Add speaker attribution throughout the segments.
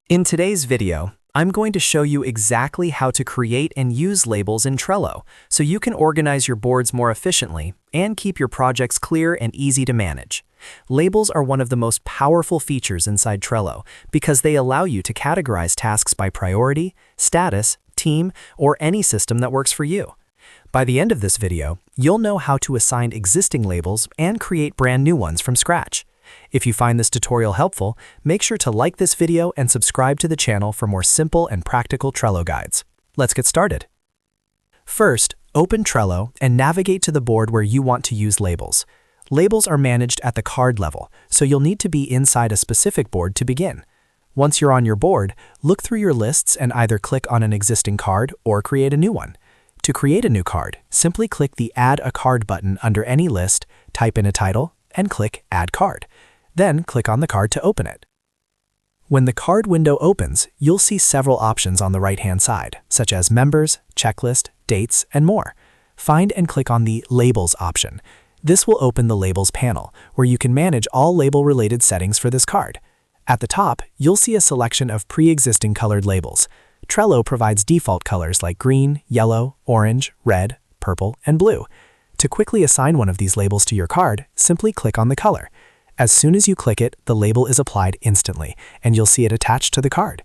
Speaker 1: In today's video, I'm going to show you exactly how to create and use labels in Trello so you can organize your boards more efficiently and keep your projects clear and easy to manage. Labels are one of the most powerful features inside Trello because they allow you to categorize tasks by priority, status, team, or any system that works for you. By the end of this video, you'll know how to assign existing labels and create brand new ones from scratch. If you find this tutorial helpful, make sure to like this video and subscribe to the channel for more simple and practical Trello guides. Let's get started. First, open Trello and navigate to the board where you want to use labels. Labels are managed at the card level, so you'll need to be inside a specific board to begin. Once you're on your board, look through your lists and either click on an existing card or create a new one. To create a new card, simply click the Add a Card button under any list, type in a title, and click Add Card. Then click on the card to open it. When the card window opens, you'll see several options on the right-hand side, such as Members, Checklist, Dates, and more. Find and click on the Labels option. This will open the Labels panel, where you can manage all label-related settings for this card. At the top, you'll see a selection of pre-existing colored labels. Trello provides default colors like green, yellow, orange, red, purple, and blue. To quickly assign one of these labels to your card, simply click on the color. As soon as you click it, the label is applied instantly, and you'll see it attached to the card.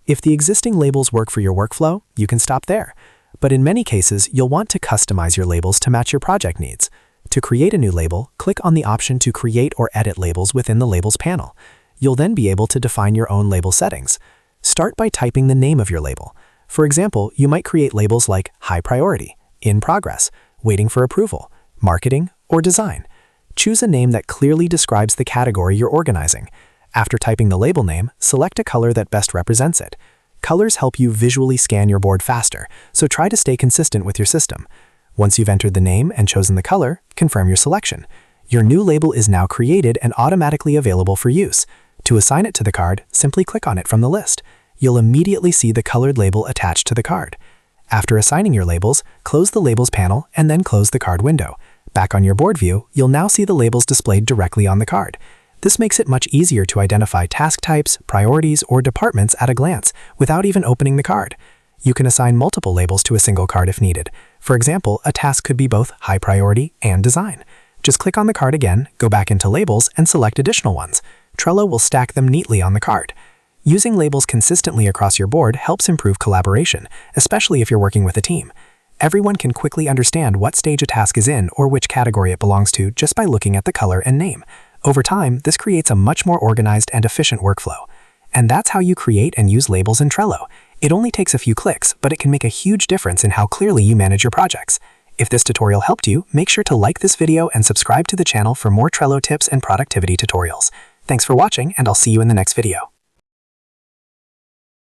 Speaker 1: If the existing labels work for your workflow, you can stop there. But in many cases, you'll want to customize your labels to match your project needs. To create a new label, click on the option to create or edit labels within the Labels panel. You'll then be able to define your own label settings. Start by typing the name of your label. For example, you might create labels like High Priority, In Progress, Waiting for Approval, Marketing, or Design. Choose a name that clearly describes the category you're organizing. After typing the label name, select a color that best represents it. Colors help you visually scan your board faster, so try to stay consistent with your system. Once you've entered the name and chosen the color, confirm your selection. Your new label is now created and automatically available for use. To assign it to the card, simply click on it from the list. You'll immediately see the colored label attached to the card. After assigning your labels, close the Labels panel and then close the card window. Back on your board view, you'll now see the labels displayed directly on the card. This makes it much easier to identify task types, priorities, or departments at a glance without even opening the card. You can assign multiple labels to a single card if needed. For example, a task could be both High Priority and Design. Just click on the card again, go back into Labels, and select additional ones. Trello will stack them neatly on the card. Using labels consistently across your board helps improve collaboration, especially if you're working with a team. Everyone can quickly understand what stage a task is in or which category it belongs to just by looking at the color and name. Over time, this creates a much more organized and efficient workflow. And that's how you create and use labels in Trello. It only takes a few clicks, but it can make a huge difference in how clearly you manage your projects. If this tutorial helped you, make sure to like this video and subscribe to the channel for more Trello tips and productivity tutorials. Thanks for watching, and I'll see you in the next video.